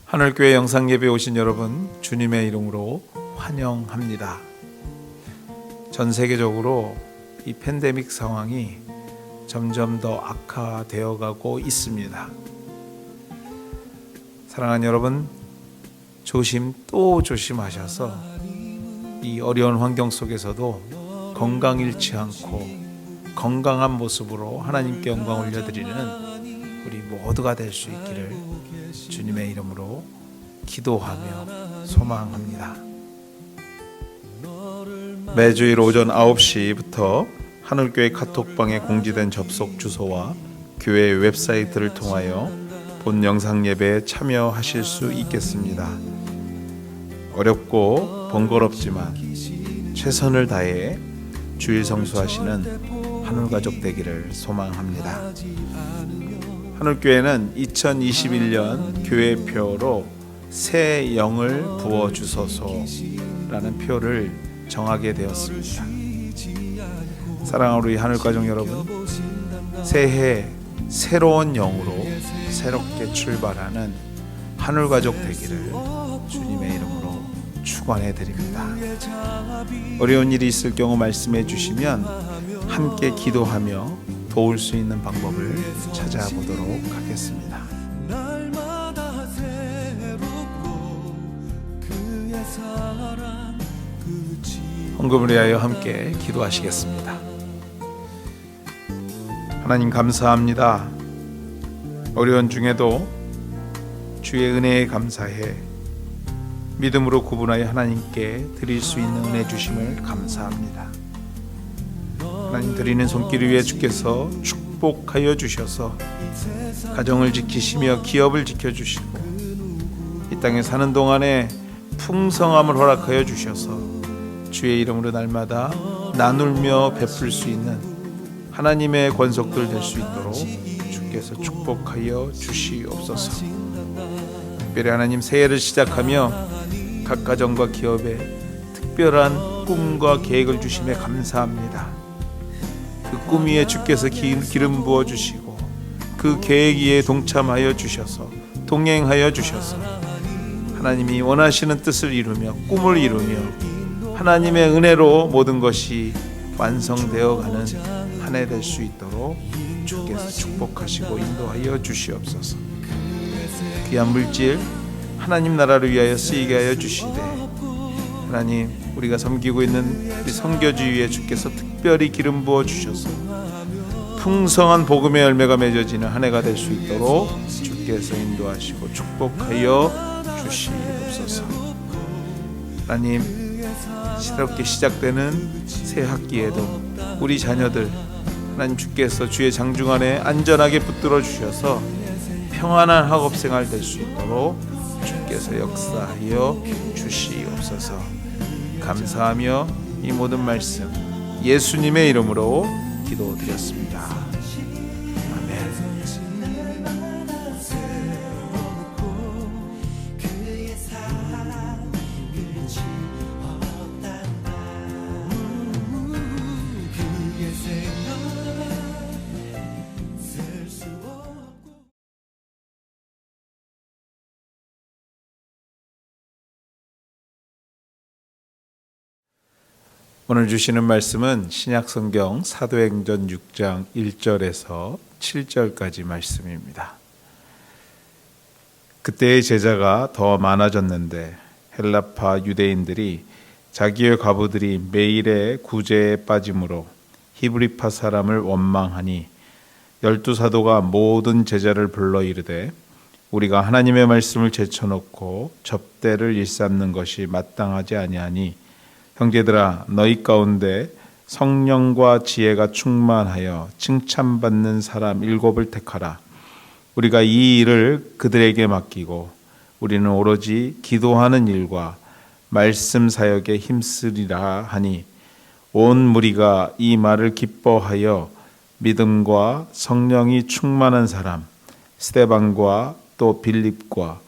하늘교회 영상예배에 오신 여러분, 주님의 이름으로 환영합니다. 전 세계적으로 이 팬데믹 상황이 점점 더 악화되어 가고 있습니다. 사랑하는 여러분, 조심 또 조심하셔서 이 어려운 환경 속에서도 건강 잃지 않고 건강한 모습으로 하나님께 영광 올려드리는 우리 모두가 될 수 있기를 주님의 이름으로 기도하며 소망합니다. 매주일 오전 9시부터 하늘교회 카톡방에 공지된 접속 주소와 교회 웹사이트를 통하여 본 영상 예배에 참여하실 수 있겠습니다. 어렵고 번거롭지만 최선을 다해 주일 성수하시는 하늘가족 되기를 소망합니다. 하늘교회는 2021년 교회표로 새 영을 부어주소서라는 표를 정하게 되었습니다. 사랑하는 우리 하늘가족 여러분, 새해 새로운 영으로 새롭게 출발하는 하늘가족 되기를 주님의 이름으로 축원해 드립니다. 어려운 일이 있을 경우 말씀해 주시면 함께 기도하며 도울 수 있는 방법을 찾아보도록 하겠습니다. 헌금을 위하여 함께 기도하시겠습니다. 하나님 감사합니다. 어려운 중에도 주의 은혜에 감사해 믿음으로 구분하여 하나님께 드릴 수 있는 은혜 주심을 감사합니다. 하나님 드리는 손길 위에 주께서 축복하여 주셔서 가정을 지키시며 기업을 지켜주시고 이 땅에 사는 동안에 풍성함을 허락하여 주셔서 주의 이름으로 날마다 나누며 베풀 수 있는 하나님의 권속들 될 수 있도록 주께서 축복하여 주시옵소서. 특별히 하나님 새해를 시작하며 각 가정과 기업에 특별한 꿈과 계획을 주심에 감사합니다. 그 꿈 위에 주께서 기름 부어주시고 그 계획 위에 동참하여 주셔서 동행하여 주셔서 하나님이 원하시는 뜻을 이루며 꿈을 이루며 하나님의 은혜로 모든 것이 완성되어 가는 한 해 될 수 있도록 주께서 축복하시고 인도하여 주시옵소서. 귀한 물질 하나님 나라를 위하여 쓰이게 하여 주시되 하나님 우리가 섬기고 있는 우리 선교지 위에 주께서 특별히 기름 부어 주셔서 풍성한 복음의 열매가 맺어지는 한 해가 될 수 있도록 주께서 인도하시고 축복하여 주시옵소서. 하나님 새롭게 시작되는 새 학기에도 우리 자녀들 하나님 주께서 주의 장중 안에 안전하게 붙들어 주셔서 평안한 학업생활 될 수 있도록 주께서 역사하여 주시옵소서. 감사하며 이 모든 말씀 예수님의 이름으로 기도드렸습니다. 아멘. 오늘 주시는 말씀은 신약성경 사도행전 6장 1절에서 7절까지 말씀입니다. 그때의 제자가 더 많아졌는데 헬라파 유대인들이 자기의 과부들이 매일의 구제에 빠짐으로 히브리파 사람을 원망하니 12사도가 모든 제자를 불러 이르되 우리가 하나님의 말씀을 제쳐놓고 접대를 일삼는 것이 마땅하지 아니하니 형제들아 너희 가운데 성령과 지혜가 충만하여 칭찬받는 사람 7을 택하라. 우리가 이 일을 그들에게 맡기고 우리는 오로지 기도하는 일과 말씀 사역에 힘쓰리라 하니 온 무리가 이 말을 기뻐하여 믿음과 성령이 충만한 사람 스데반과 또 빌립과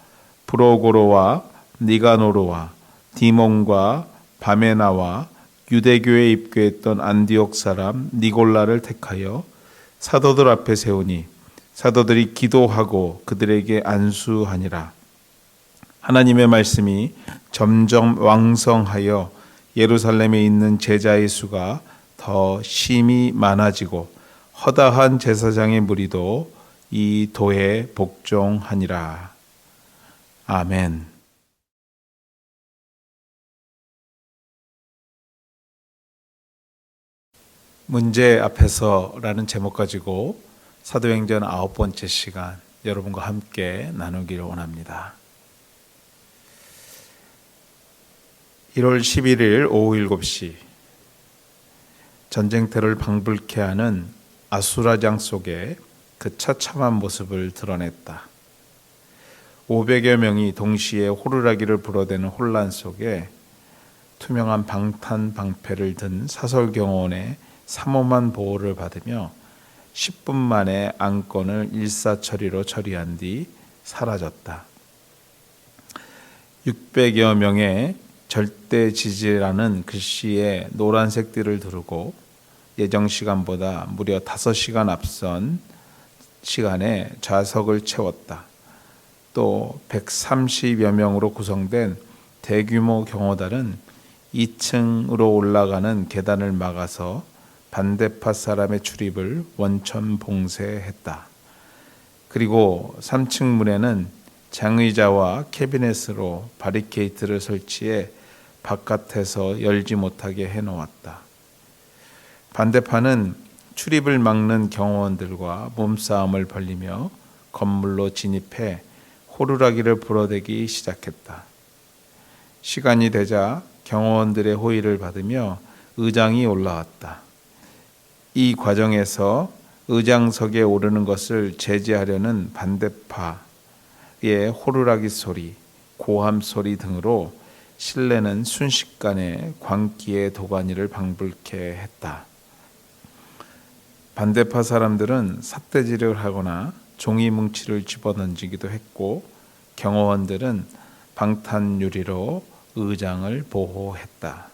프로고로와 니가노르와 디몬과 바메나와 유대교에 입교했던 안디옥 사람 니골라를 택하여 사도들 앞에 세우니 사도들이 기도하고 그들에게 안수하니라. 하나님의 말씀이 점점 왕성하여 예루살렘에 있는 제자의 수가 더 심히 많아지고 허다한 제사장의 무리도 이 도에 복종하니라. 아멘. 문제 앞에서라는 제목 가지고 사도행전 9번째 시간 여러분과 함께 나누기를 원합니다. 1월 11일 오후 7시 전쟁터를 방불케 하는 아수라장 속에 그 처참한 모습을 드러냈다. 500여 명이 동시에 호루라기를 불어대는 혼란 속에 투명한 방탄 방패를 든 사설경호원의 삼엄한 보호를 받으며 10분 만에 안건을 일사처리로 처리한 뒤 사라졌다. 600여 명의 절대 지지라는 글씨에 노란색 띠를 두르고 예정 시간보다 무려 5시간 앞선 시간에 좌석을 채웠다. 또 130여 명으로 구성된 대규모 경호단은 2층으로 올라가는 계단을 막아서 반대파 사람의 출입을 원천 봉쇄했다. 그리고 3층 문에는 장의자와 캐비넷으로 바리케이트를 설치해 바깥에서 열지 못하게 해놓았다. 반대파는 출입을 막는 경호원들과 몸싸움을 벌이며 건물로 진입해 호루라기를 불어대기 시작했다. 시간이 되자 경호원들의 호의를 받으며 의장이 올라왔다. 이 과정에서 의장석에 오르는 것을 제지하려는 반대파의 호루라기 소리, 고함 소리 등으로 실내는 순식간에 광기의 도가니를 방불케 했다. 반대파 사람들은 삿대질을 하거나 종이 뭉치를 집어던지기도 했고 경호원들은 방탄 유리로 의장을 보호했다.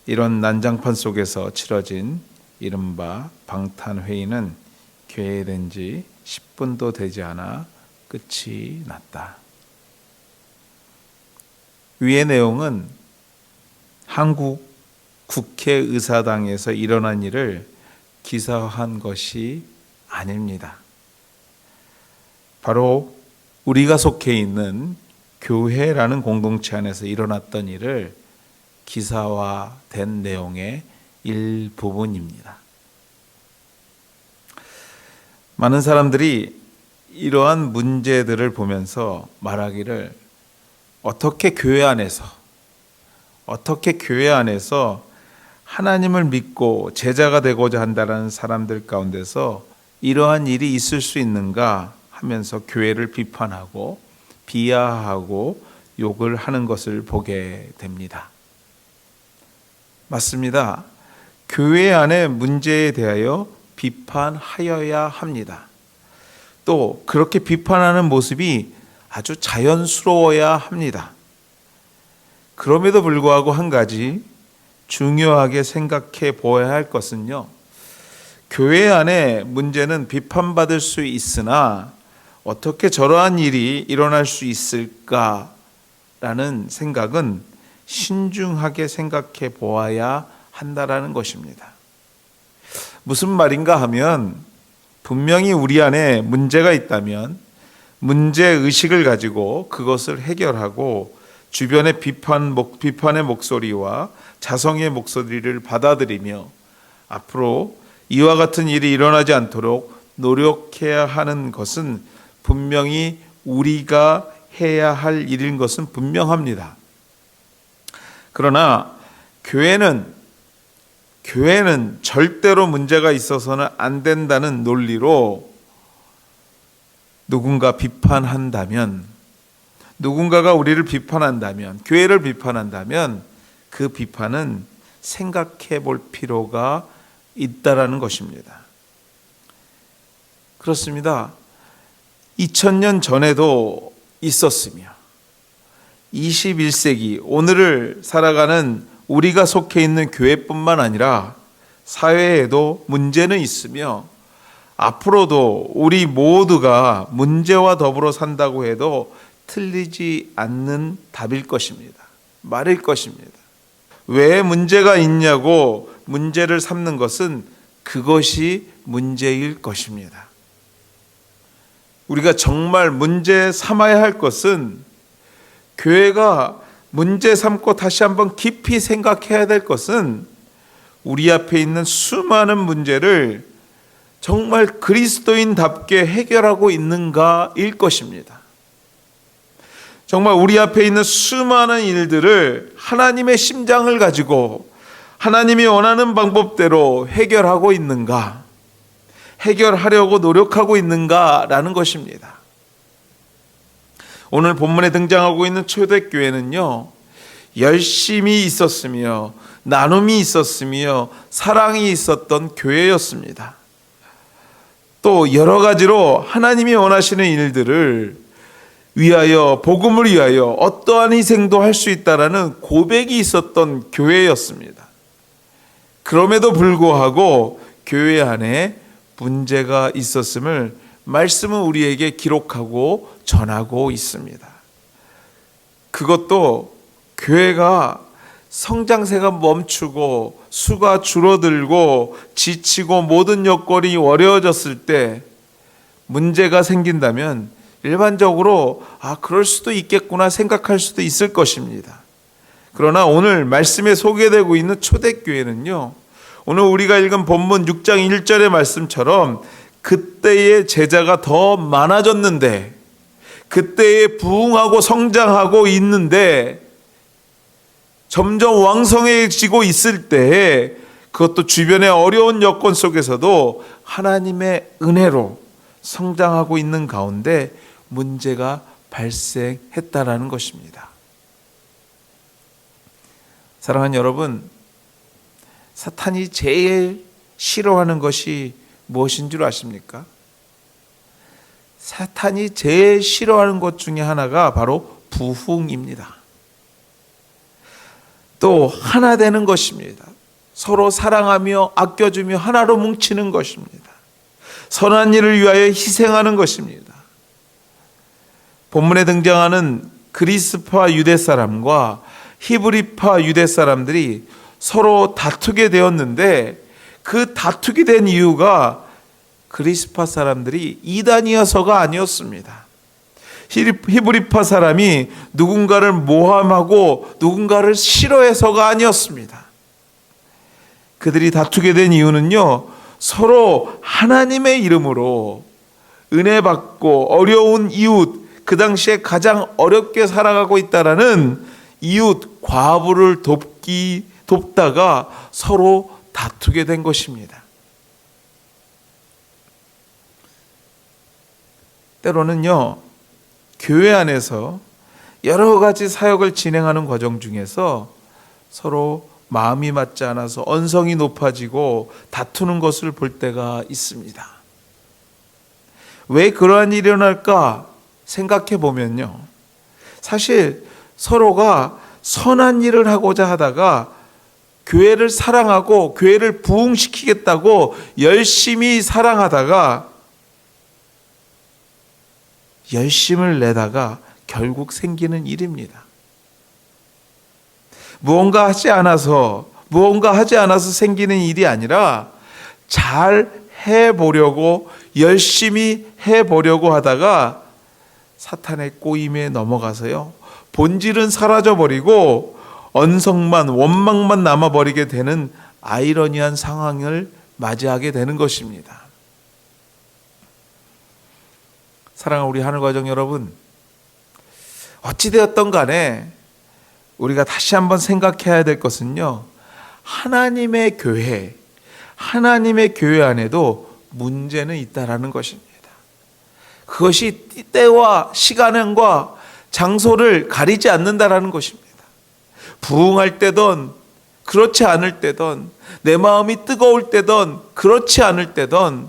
이런 난장판 속에서 치러진 이른바 방탄회의는 개회된 지 10분도 되지 않아 끝이 났다. 위의 내용은 한국 국회의사당에서 일어난 일을 기사화한 것이 아닙니다. 바로 우리가 속해 있는 교회라는 공동체 안에서 일어났던 일을 기사화된 내용의 일부분입니다. 많은 사람들이 이러한 문제들을 보면서 말하기를 어떻게 교회 안에서 하나님을 믿고 제자가 되고자 한다는 사람들 가운데서 이러한 일이 있을 수 있는가 하면서 교회를 비판하고 비하하고 욕을 하는 것을 보게 됩니다. 맞습니다. 교회 안의 문제에 대하여 비판하여야 합니다. 또 그렇게 비판하는 모습이 아주 자연스러워야 합니다. 그럼에도 불구하고 한 가지 중요하게 생각해 보아야 할 것은요, 교회 안에 문제는 비판받을 수 있으나 어떻게 저러한 일이 일어날 수 있을까라는 생각은 신중하게 생각해 보아야 한다라는 것입니다. 무슨 말인가 하면 분명히 우리 안에 문제가 있다면 문제의식을 가지고 그것을 해결하고 주변의 비판의 목소리와 자성의 목소리를 받아들이며 앞으로 이와 같은 일이 일어나지 않도록 노력해야 하는 것은 분명히 우리가 해야 할 일인 것은 분명합니다. 그러나 교회는 절대로 문제가 있어서는 안 된다는 논리로 누군가가 우리를 비판한다면, 교회를 비판한다면 그 비판은 생각해 볼 필요가 있다라는 것입니다. 그렇습니다. 2000년 전에도 있었으며 21세기 오늘을 살아가는 우리가 속해 있는 교회뿐만 아니라 사회에도 문제는 있으며 앞으로도 우리 모두가 문제와 더불어 산다고 해도 틀리지 않는 답일 것입니다. 말일 것입니다. 왜 문제가 있냐고 문제를 삼는 것은 그것이 문제일 것입니다. 우리가 정말 문제 삼아야 할 것은, 교회가 문제 삼고 다시 한번 깊이 생각해야 될 것은, 우리 앞에 있는 수많은 문제를 정말 그리스도인답게 해결하고 있는가일 것입니다. 정말 우리 앞에 있는 수많은 일들을 하나님의 심장을 가지고 하나님이 원하는 방법대로 해결하고 있는가, 해결하려고 노력하고 있는가라는 것입니다. 오늘 본문에 등장하고 있는 초대교회는요, 열심이 있었으며 나눔이 있었으며 사랑이 있었던 교회였습니다. 또 여러 가지로 하나님이 원하시는 일들을 위하여, 복음을 위하여 어떠한 희생도 할 수 있다라는 고백이 있었던 교회였습니다. 그럼에도 불구하고 교회 안에 문제가 있었음을 말씀은 우리에게 기록하고 전하고 있습니다. 그것도 교회가 성장세가 멈추고 수가 줄어들고 지치고 모든 여건이 어려워졌을 때 문제가 생긴다면 일반적으로 그럴 수도 있겠구나 생각할 수도 있을 것입니다. 그러나 오늘 말씀에 소개되고 있는 초대교회는요, 오늘 우리가 읽은 본문 6장 1절의 말씀처럼 그때의 제자가 더 많아졌는데, 그때에 부흥하고 성장하고 있는데, 점점 왕성해지고 있을 때에, 그것도 주변의 어려운 여건 속에서도 하나님의 은혜로 성장하고 있는 가운데 문제가 발생했다라는 것입니다. 사랑하는 여러분, 사탄이 제일 싫어하는 것이 무엇인 줄 아십니까? 사탄이 제일 싫어하는 것 중에 하나가 바로 부흥입니다. 또 하나 되는 것입니다. 서로 사랑하며 아껴주며 하나로 뭉치는 것입니다. 선한 일을 위하여 희생하는 것입니다. 본문에 등장하는 그리스파 유대 사람과 히브리파 유대 사람들이 서로 다투게 되었는데, 그 다투게 된 이유가 그리스파 사람들이 이단이어서가 아니었습니다. 히브리파 사람이 누군가를 모함하고 누군가를 싫어해서가 아니었습니다. 그들이 다투게 된 이유는요, 서로 하나님의 이름으로 은혜 받고 어려운 이웃, 그 당시에 가장 어렵게 살아가고 있다라는 이웃 과부를 돕다가 서로 다투게 된 것입니다. 때로는요, 교회 안에서 여러 가지 사역을 진행하는 과정 중에서 서로 마음이 맞지 않아서 언성이 높아지고 다투는 것을 볼 때가 있습니다. 왜 그러한 일이 일어날까 생각해 보면요, 사실 서로가 선한 일을 하고자 하다가 교회를 사랑하고 교회를 부흥시키겠다고 열심히 사랑하다가 열심을 내다가 결국 생기는 일입니다. 무언가 하지 않아서 생기는 일이 아니라 잘 해보려고, 열심히 해보려고 하다가 사탄의 꼬임에 넘어가서요, 본질은 사라져버리고 언성만, 원망만 남아버리게 되는 아이러니한 상황을 맞이하게 되는 것입니다. 사랑하는 우리 하늘가정 여러분, 어찌되었던 간에 우리가 다시 한번 생각해야 될 것은요, 하나님의 교회 안에도 문제는 있다라는 것입니다. 그것이 때와 시간과 장소를 가리지 않는다라는 것입니다. 부흥할 때든 그렇지 않을 때든, 내 마음이 뜨거울 때든 그렇지 않을 때든,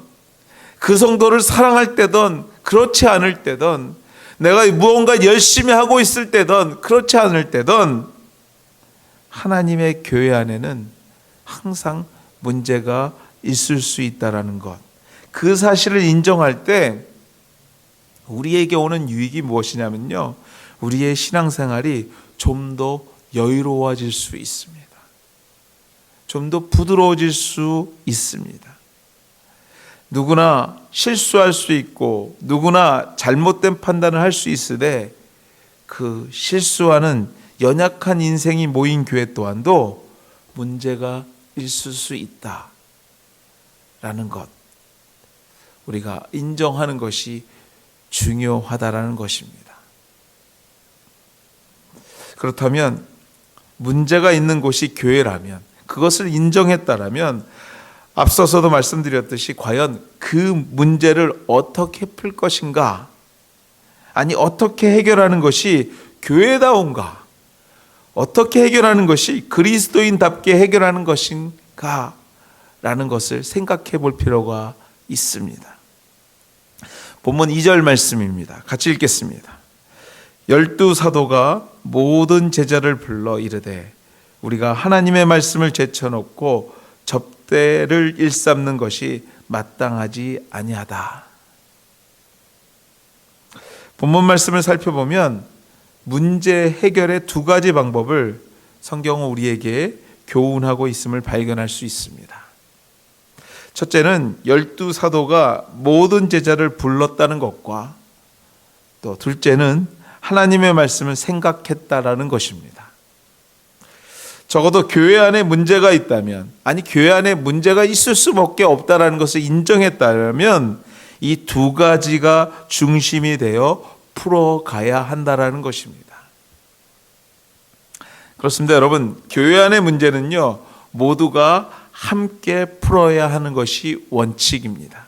그 성도를 사랑할 때든 그렇지 않을 때든, 내가 무언가 열심히 하고 있을 때든 그렇지 않을 때든, 하나님의 교회 안에는 항상 문제가 있을 수 있다라는 것, 그 사실을 인정할 때 우리에게 오는 유익이 무엇이냐면요, 우리의 신앙생활이 좀 더 여유로워질 수 있습니다. 좀 더 부드러워질 수 있습니다. 누구나 실수할 수 있고 누구나 잘못된 판단을 할 수 있으되, 그 실수하는 연약한 인생이 모인 교회 또한도 문제가 있을 수 있다라는 것, 우리가 인정하는 것이 중요하다라는 것입니다. 그렇다면 문제가 있는 곳이 교회라면, 그것을 인정했다라면 앞서서도 말씀드렸듯이 과연 그 문제를 어떻게 풀 것인가, 아니 어떻게 해결하는 것이 교회다운가, 어떻게 해결하는 것이 그리스도인답게 해결하는 것인가 라는 것을 생각해 볼 필요가 있습니다. 본문 2절 말씀입니다. 같이 읽겠습니다. 12사도가 모든 제자를 불러 이르되 우리가 하나님의 말씀을 제쳐놓고 접대를 일삼는 것이 마땅하지 아니하다. 본문 말씀을 살펴보면 문제 해결의 두 가지 방법을 성경은 우리에게 교훈하고 있음을 발견할 수 있습니다. 첫째는 12사도가 모든 제자를 불렀다는 것과, 또 둘째는 하나님의 말씀을 생각했다라는 것입니다. 적어도 교회 안에 문제가 있다면, 아니 교회 안에 문제가 있을 수밖에 없다라는 것을 인정했다면 이 두 가지가 중심이 되어 풀어가야 한다라는 것입니다. 그렇습니다. 여러분, 교회 안의 문제는요, 모두가 함께 풀어야 하는 것이 원칙입니다.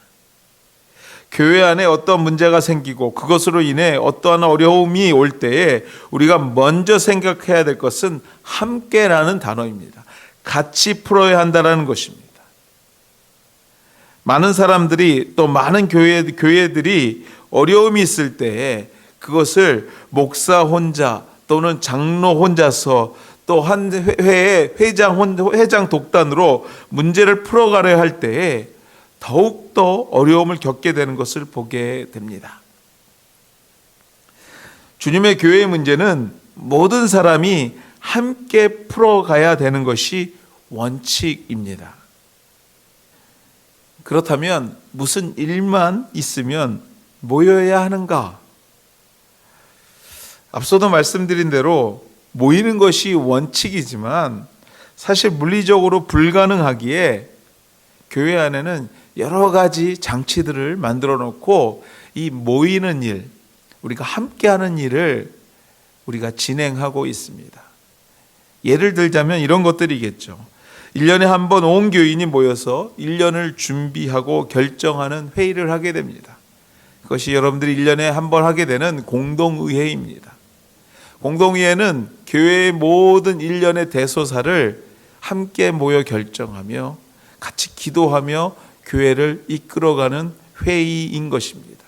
교회 안에 어떤 문제가 생기고 그것으로 인해 어떠한 어려움이 올 때에 우리가 먼저 생각해야 될 것은 함께라는 단어입니다. 같이 풀어야 한다는 것입니다. 많은 사람들이, 또 많은 교회들이 어려움이 있을 때에 그것을 목사 혼자 또는 장로 혼자서 또 한 회에 회장 독단으로 문제를 풀어가려 할 때에 더욱더 어려움을 겪게 되는 것을 보게 됩니다. 주님의 교회의 문제는 모든 사람이 함께 풀어가야 되는 것이 원칙입니다. 그렇다면 무슨 일만 있으면 모여야 하는가? 앞서도 말씀드린 대로 모이는 것이 원칙이지만 사실 물리적으로 불가능하기에 교회 안에는 여러 가지 장치들을 만들어 놓고 이 모이는 일, 우리가 함께하는 일을 우리가 진행하고 있습니다. 예를 들자면 이런 것들이겠죠. 1년에 한 번 온 교인이 모여서 1년을 준비하고 결정하는 회의를 하게 됩니다. 그것이 여러분들이 1년에 한 번 하게 되는 공동의회입니다. 공동의회는 교회의 모든 1년의 대소사를 함께 모여 결정하며 같이 기도하며 교회를 이끌어가는 회의인 것입니다.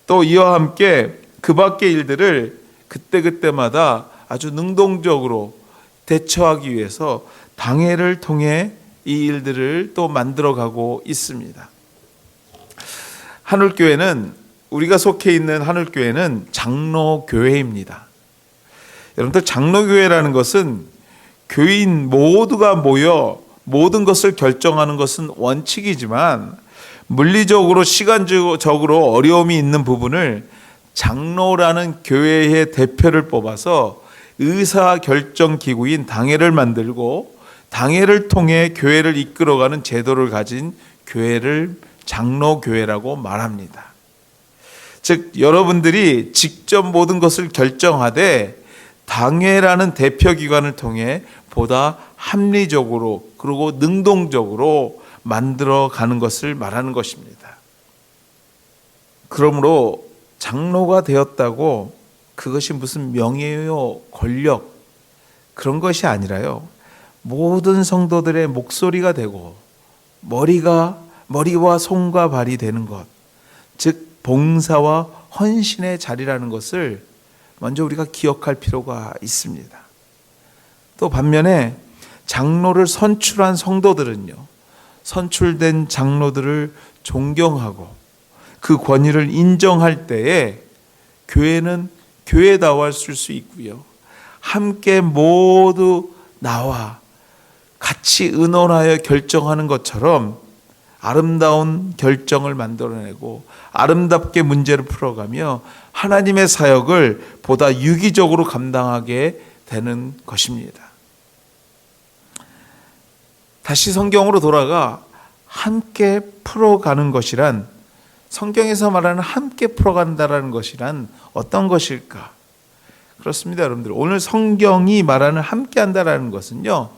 또 이와 함께 그 밖의 일들을 그때그때마다 아주 능동적으로 대처하기 위해서 당회를 통해 이 일들을 또 만들어가고 있습니다. 한울교회는, 우리가 속해 있는 한울교회는 장로교회입니다. 여러분들, 장로교회라는 것은 교인 모두가 모여 모든 것을 결정하는 것은 원칙이지만 물리적으로 시간적으로 어려움이 있는 부분을 장로라는 교회의 대표를 뽑아서 의사결정기구인 당회를 만들고 당회를 통해 교회를 이끌어가는 제도를 가진 교회를 장로교회라고 말합니다. 즉 여러분들이 직접 모든 것을 결정하되 당회라는 대표기관을 통해 보다 합리적으로 그리고 능동적으로 만들어가는 것을 말하는 것입니다. 그러므로 장로가 되었다고 그것이 무슨 명예요, 권력 그런 것이 아니라요, 모든 성도들의 목소리가 되고 머리와 손과 발이 되는 것, 즉 봉사와 헌신의 자리라는 것을 먼저 우리가 기억할 필요가 있습니다. 또 반면에 장로를 선출한 성도들은요, 선출된 장로들을 존경하고 그 권위를 인정할 때에 교회는 교회다웠을 수 있고요. 함께 모두 나와 같이 의논하여 결정하는 것처럼 아름다운 결정을 만들어내고 아름답게 문제를 풀어가며 하나님의 사역을 보다 유기적으로 감당하게 되는 것입니다. 다시 성경으로 돌아가 함께 풀어가는 것이란, 성경에서 말하는 함께 풀어간다라는 것이란 어떤 것일까? 그렇습니다, 여러분들. 오늘 성경이 말하는 함께 한다라는 것은요,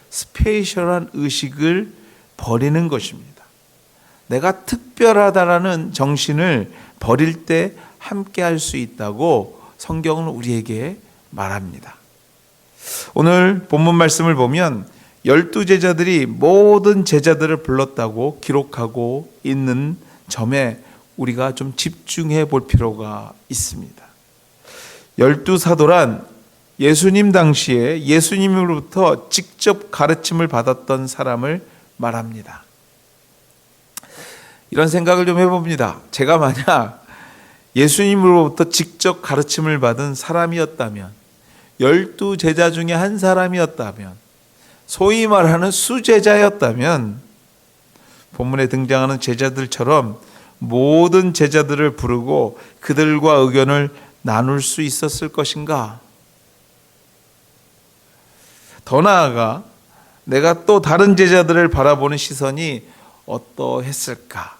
스페셜한 의식을 버리는 것입니다. 내가 특별하다라는 정신을 버릴 때 함께 할 수 있다고 성경은 우리에게 말합니다. 오늘 본문 말씀을 보면 12제자들이 모든 제자들을 불렀다고 기록하고 있는 점에 우리가 좀 집중해 볼 필요가 있습니다. 12사도란 예수님 당시에 예수님으로부터 직접 가르침을 받았던 사람을 말합니다. 이런 생각을 좀 해봅니다. 제가 만약 예수님으로부터 직접 가르침을 받은 사람이었다면, 12제자 중에 한 사람이었다면, 소위 말하는 수제자였다면, 본문에 등장하는 제자들처럼 모든 제자들을 부르고 그들과 의견을 나눌 수 있었을 것인가? 더 나아가 내가 또 다른 제자들을 바라보는 시선이 어떠했을까?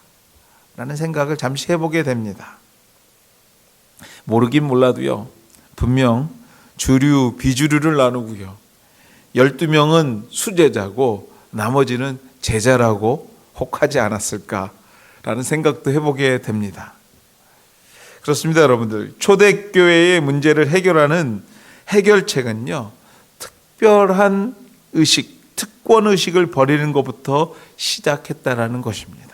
라는 생각을 잠시 해보게 됩니다. 모르긴 몰라도요, 분명 주류, 비주류를 나누고요, 12명은 수제자고 나머지는 제자라고 혹하지 않았을까라는 생각도 해보게 됩니다. 그렇습니다, 여러분들. 초대교회의 문제를 해결하는 해결책은요, 특별한 의식, 특권의식을 버리는 것부터 시작했다라는 것입니다.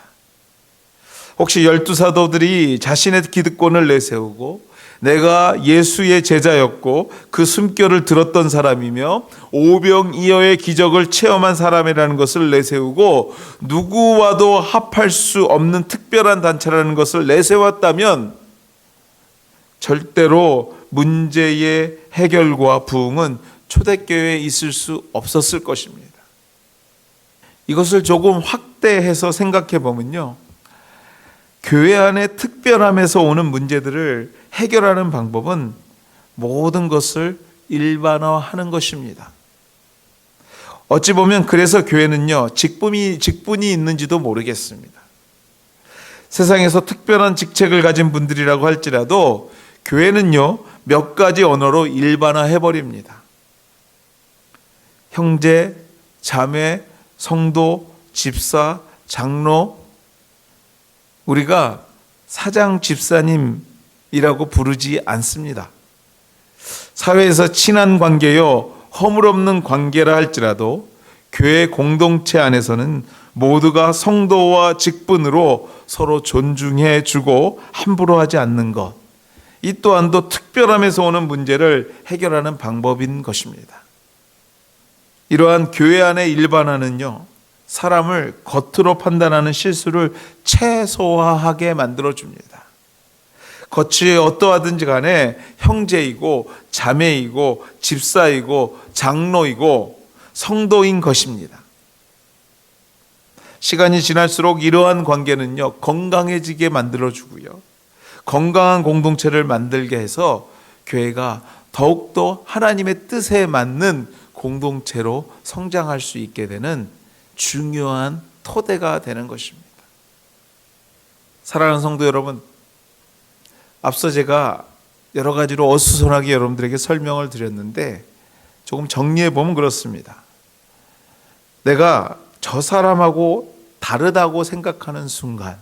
혹시 12사도들이 자신의 기득권을 내세우고 내가 예수의 제자였고 그 숨결을 들었던 사람이며 오병이어의 기적을 체험한 사람이라는 것을 내세우고 누구와도 합할 수 없는 특별한 단체라는 것을 내세웠다면 절대로 문제의 해결과 부흥은 초대교회에 있을 수 없었을 것입니다. 이것을 조금 확대해서 생각해 보면요, 교회 안에 특별함에서 오는 문제들을 해결하는 방법은 모든 것을 일반화하는 것입니다. 어찌 보면 그래서 교회는요, 직분이 있는지도 모르겠습니다. 세상에서 특별한 직책을 가진 분들이라고 할지라도 교회는요, 몇 가지 언어로 일반화해버립니다. 형제, 자매, 성도, 집사, 장로, 우리가 사장 집사님이라고 부르지 않습니다. 사회에서 친한 관계요, 허물없는 관계라 할지라도 교회 공동체 안에서는 모두가 성도와 직분으로 서로 존중해 주고 함부로 하지 않는 것, 이 또한도 특별함에서 오는 문제를 해결하는 방법인 것입니다. 이러한 교회 안의 일반화는요, 사람을 겉으로 판단하는 실수를 최소화하게 만들어줍니다. 겉이 어떠하든지 간에 형제이고 자매이고 집사이고 장로이고 성도인 것입니다. 시간이 지날수록 이러한 관계는요, 건강해지게 만들어주고요, 건강한 공동체를 만들게 해서 교회가 더욱더 하나님의 뜻에 맞는 공동체로 성장할 수 있게 되는 중요한 토대가 되는 것입니다. 사랑하는 성도 여러분, 앞서 제가 여러 가지로 어수선하게 여러분들에게 설명을 드렸는데 조금 정리해 보면 그렇습니다. 내가 저 사람하고 다르다고 생각하는 순간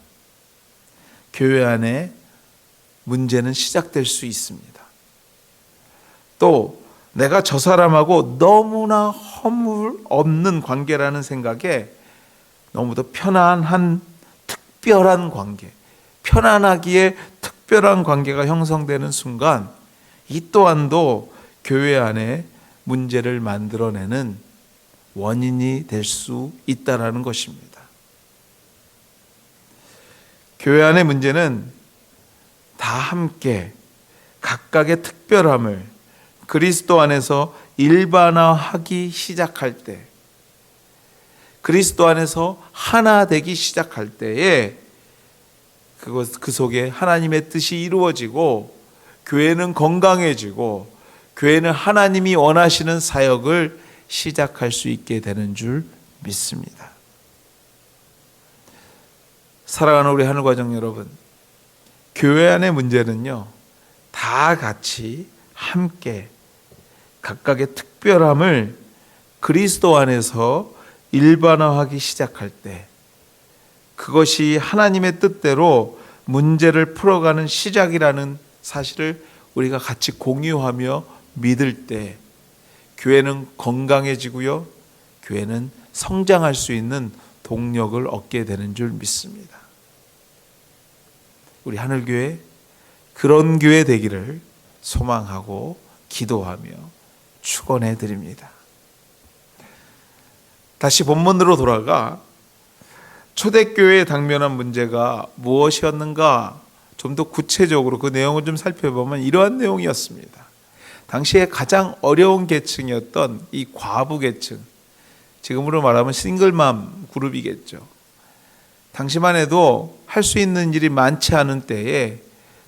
교회 안에 문제는 시작될 수 있습니다. 또 내가 저 사람하고 너무나 허물 없는 관계라는 생각에 너무도 편안한 특별한 관계, 편안하기에 특별한 관계가 형성되는 순간 이 또한도 교회 안에 문제를 만들어내는 원인이 될 수 있다라는 것입니다. 교회 안의 문제는 다 함께 각각의 특별함을 그리스도 안에서 일반화하기 시작할 때, 그리스도 안에서 하나 되기 시작할 때에 그 속에 하나님의 뜻이 이루어지고 교회는 건강해지고 교회는 하나님이 원하시는 사역을 시작할 수 있게 되는 줄 믿습니다. 사랑하는 우리 하늘가족 여러분, 교회 안의 문제는요, 다 같이 함께 각각의 특별함을 그리스도 안에서 일반화하기 시작할 때, 그것이 하나님의 뜻대로 문제를 풀어가는 시작이라는 사실을 우리가 같이 공유하며 믿을 때 교회는 건강해지고요, 교회는 성장할 수 있는 동력을 얻게 되는 줄 믿습니다. 우리 하늘교회 그런 교회 되기를 소망하고 기도하며 축원해 드립니다. 다시 본문으로 돌아가 초대교회에 당면한 문제가 무엇이었는가 좀 더 구체적으로 그 내용을 좀 살펴보면 이러한 내용이었습니다. 당시에 가장 어려운 계층이었던 이 과부 계층, 지금으로 말하면 싱글맘 그룹이겠죠. 당시만 해도 할 수 있는 일이 많지 않은 때에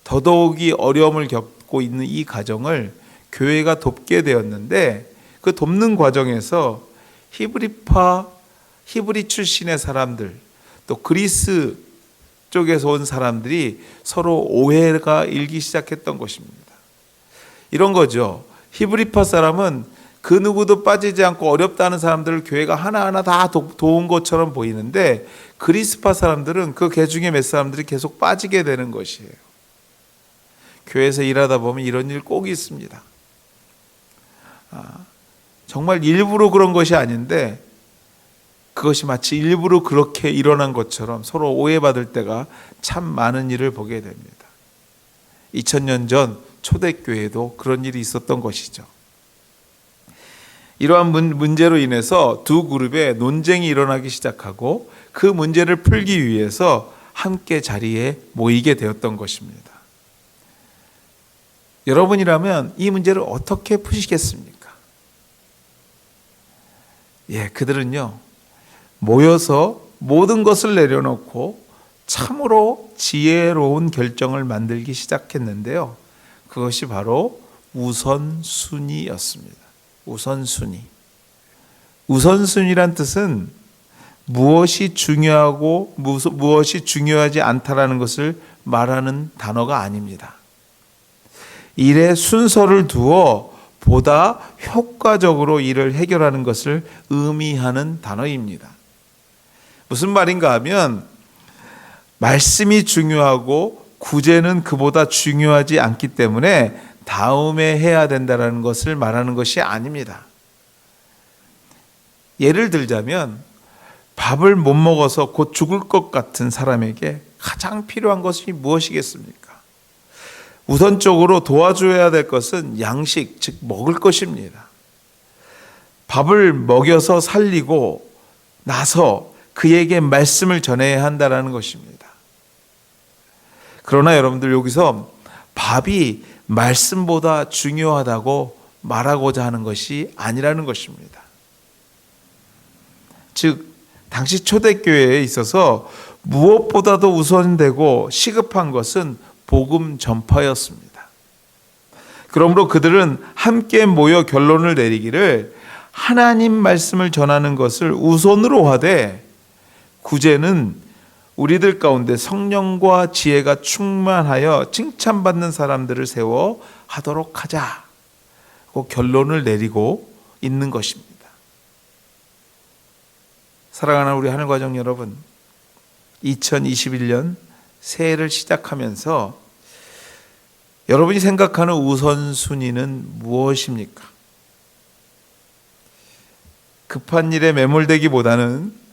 더더욱이 어려움을 겪고 있는 이 가정을 교회가 돕게 되었는데, 그 돕는 과정에서 히브리 출신의 사람들, 또 그리스 쪽에서 온 사람들이 서로 오해가 일기 시작했던 것입니다. 이런 거죠. 히브리파 사람은 그 누구도 빠지지 않고 어렵다는 사람들을 교회가 하나하나 다 도운 것처럼 보이는데, 그리스파 사람들은 그 개 중에 몇 사람들이 계속 빠지게 되는 것이에요. 교회에서 일하다 보면 이런 일 꼭 있습니다. 정말 일부러 그런 것이 아닌데 그것이 마치 일부러 그렇게 일어난 것처럼 서로 오해받을 때가 참 많은 일을 보게 됩니다. 2000년 전 초대교회에도 그런 일이 있었던 것이죠. 이러한 문제로 인해서 두 그룹의 논쟁이 일어나기 시작하고 그 문제를 풀기 위해서 함께 자리에 모이게 되었던 것입니다. 여러분이라면 이 문제를 어떻게 푸시겠습니까? 그들은요, 모여서 모든 것을 내려놓고 참으로 지혜로운 결정을 만들기 시작했는데요. 그것이 바로 우선순위였습니다. 우선순위란 뜻은 무엇이 중요하고 무엇이 중요하지 않다라는 것을 말하는 단어가 아닙니다. 일의 순서를 두어 보다 효과적으로 일을 해결하는 것을 의미하는 단어입니다. 무슨 말인가 하면 말씀이 중요하고 구제는 그보다 중요하지 않기 때문에 다음에 해야 된다는 것을 말하는 것이 아닙니다. 예를 들자면 밥을 못 먹어서 곧 죽을 것 같은 사람에게 가장 필요한 것이 무엇이겠습니까? 우선적으로 도와줘야 될 것은 양식, 즉 먹을 것입니다. 밥을 먹여서 살리고 나서 그에게 말씀을 전해야 한다는 것입니다. 그러나 여러분들, 여기서 밥이 말씀보다 중요하다고 말하고자 하는 것이 아니라는 것입니다. 즉, 당시 초대교회에 있어서 무엇보다도 우선되고 시급한 것은 복음 전파였습니다. 그러므로 그들은 함께 모여 결론을 내리기를 하나님 말씀을 전하는 것을 우선으로 하되, 구제는 우리들 가운데 성령과 지혜가 충만하여 칭찬받는 사람들을 세워 하도록 하자고 결론을 내리고 있는 것입니다. 사랑하는 우리 하늘가족 여러분, 2021년 새해를 시작하면서 여러분이 생각하는 우선순위는 무엇입니까? 급한 일에 매몰되기보다는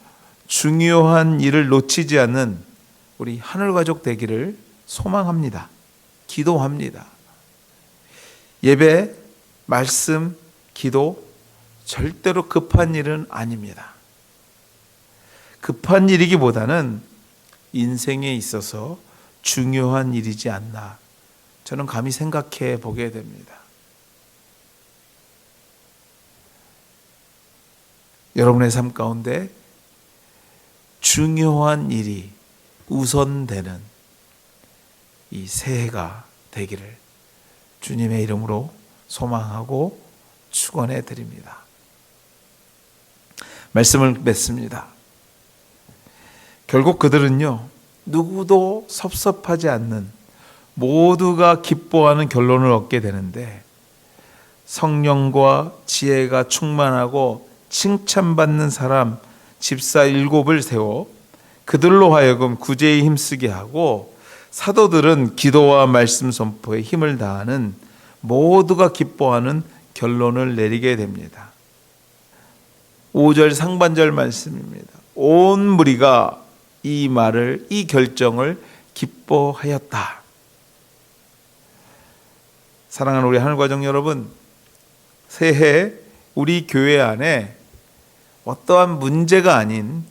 중요한 일을 놓치지 않는 우리 하늘가족 되기를 소망합니다. 기도합니다. 예배, 말씀, 기도, 절대로 급한 일은 아닙니다. 급한 일이기보다는 인생에 있어서 중요한 일이지 않나, 저는 감히 생각해 보게 됩니다. 여러분의 삶 가운데 중요한 일이 우선되는 이 새해가 되기를 주님의 이름으로 소망하고 축원해 드립니다. 말씀을 맺습니다. 결국 그들은요, 누구도 섭섭하지 않는, 모두가 기뻐하는 결론을 얻게 되는데, 성령과 지혜가 충만하고 칭찬받는 사람 집사 7을 세워 그들로 하여금 구제에 힘쓰게 하고, 사도들은 기도와 말씀 선포에 힘을 다하는, 모두가 기뻐하는 결론을 내리게 됩니다. 5절 상반절 말씀입니다. 온 무리가 이 말을, 이 결정을 기뻐하였다. 사랑하는 우리 하늘가족 여러분, 새해 우리 교회 안에 어떠한 문제가 아닌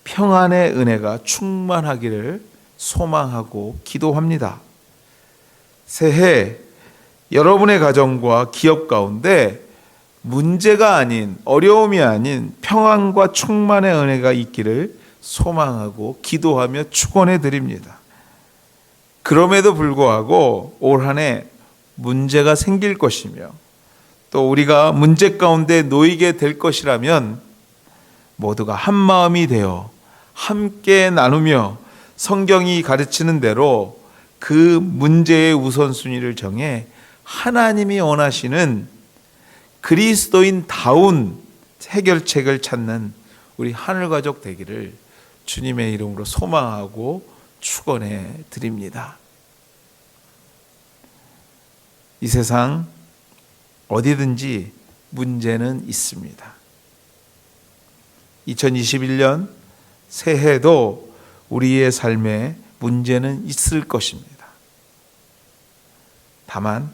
평안의 은혜가 충만하기를 소망하고 기도합니다. 새해 여러분의 가정과 기업 가운데 문제가 아닌, 어려움이 아닌 평안과 충만의 은혜가 있기를 소망하고 기도하며 축원해 드립니다. 그럼에도 불구하고 올 한 해 문제가 생길 것이며, 또 우리가 문제 가운데 놓이게 될 것이라면 모두가 한 마음이 되어 함께 나누며 성경이 가르치는 대로 그 문제의 우선순위를 정해 하나님이 원하시는 그리스도인다운 해결책을 찾는 우리 하늘가족 되기를 주님의 이름으로 소망하고 축원해 드립니다. 이 세상 어디든지 문제는 있습니다. 2021년 새해도 우리의 삶에 문제는 있을 것입니다. 다만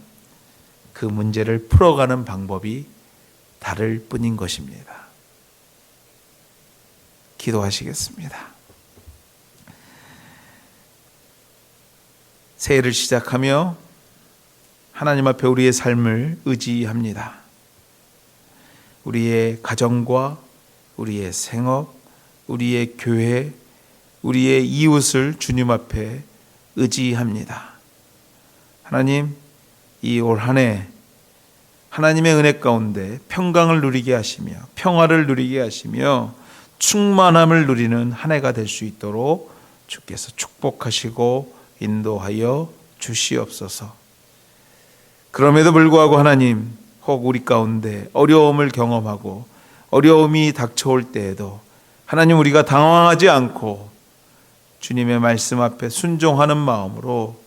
그 문제를 풀어가는 방법이 다를 뿐인 것입니다. 기도하시겠습니다. 새해를 시작하며 하나님 앞에 우리의 삶을 의지합니다. 우리의 가정과 우리의 생업, 우리의 교회, 우리의 이웃을 주님 앞에 의지합니다. 하나님, 이 올 한 해 하나님의 은혜 가운데 평강을 누리게 하시며, 평화를 누리게 하시며, 충만함을 누리는 한 해가 될 수 있도록 주께서 축복하시고 인도하여 주시옵소서. 그럼에도 불구하고 하나님, 혹 우리 가운데 어려움을 경험하고 어려움이 닥쳐올 때에도 하나님, 우리가 당황하지 않고 주님의 말씀 앞에 순종하는 마음으로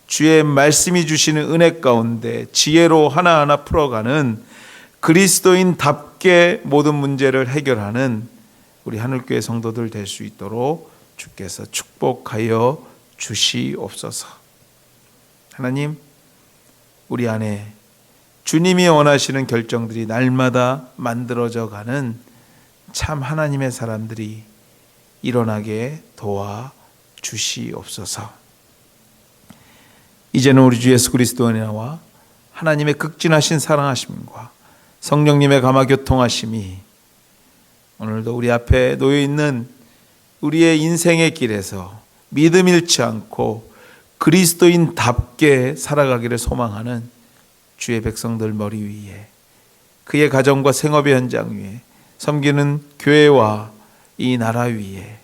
주의 말씀이 주시는 은혜 가운데 지혜로 하나하나 풀어가는 그리스도인답게 모든 문제를 해결하는 우리 하늘교회 성도들 될 수 있도록 주께서 축복하여 주시옵소서. 하나님, 우리 안에 주님이 원하시는 결정들이 날마다 만들어져 가는 참 하나님의 사람들이 일어나게 도와 주시옵소서. 이제는 우리 주 예수 그리스도의 은혜와 하나님의 극진하신 사랑하심과 성령님의 감화교통하심이 오늘도 우리 앞에 놓여있는 우리의 인생의 길에서 믿음 잃지 않고 그리스도인답게 살아가기를 소망하는 주의 백성들 머리 위에, 그의 가정과 생업의 현장 위에, 섬기는 교회와 이 나라 위에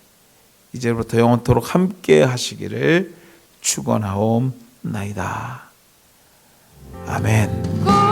이제부터 영원토록 함께 하시기를 축원하옵나이다. 아멘.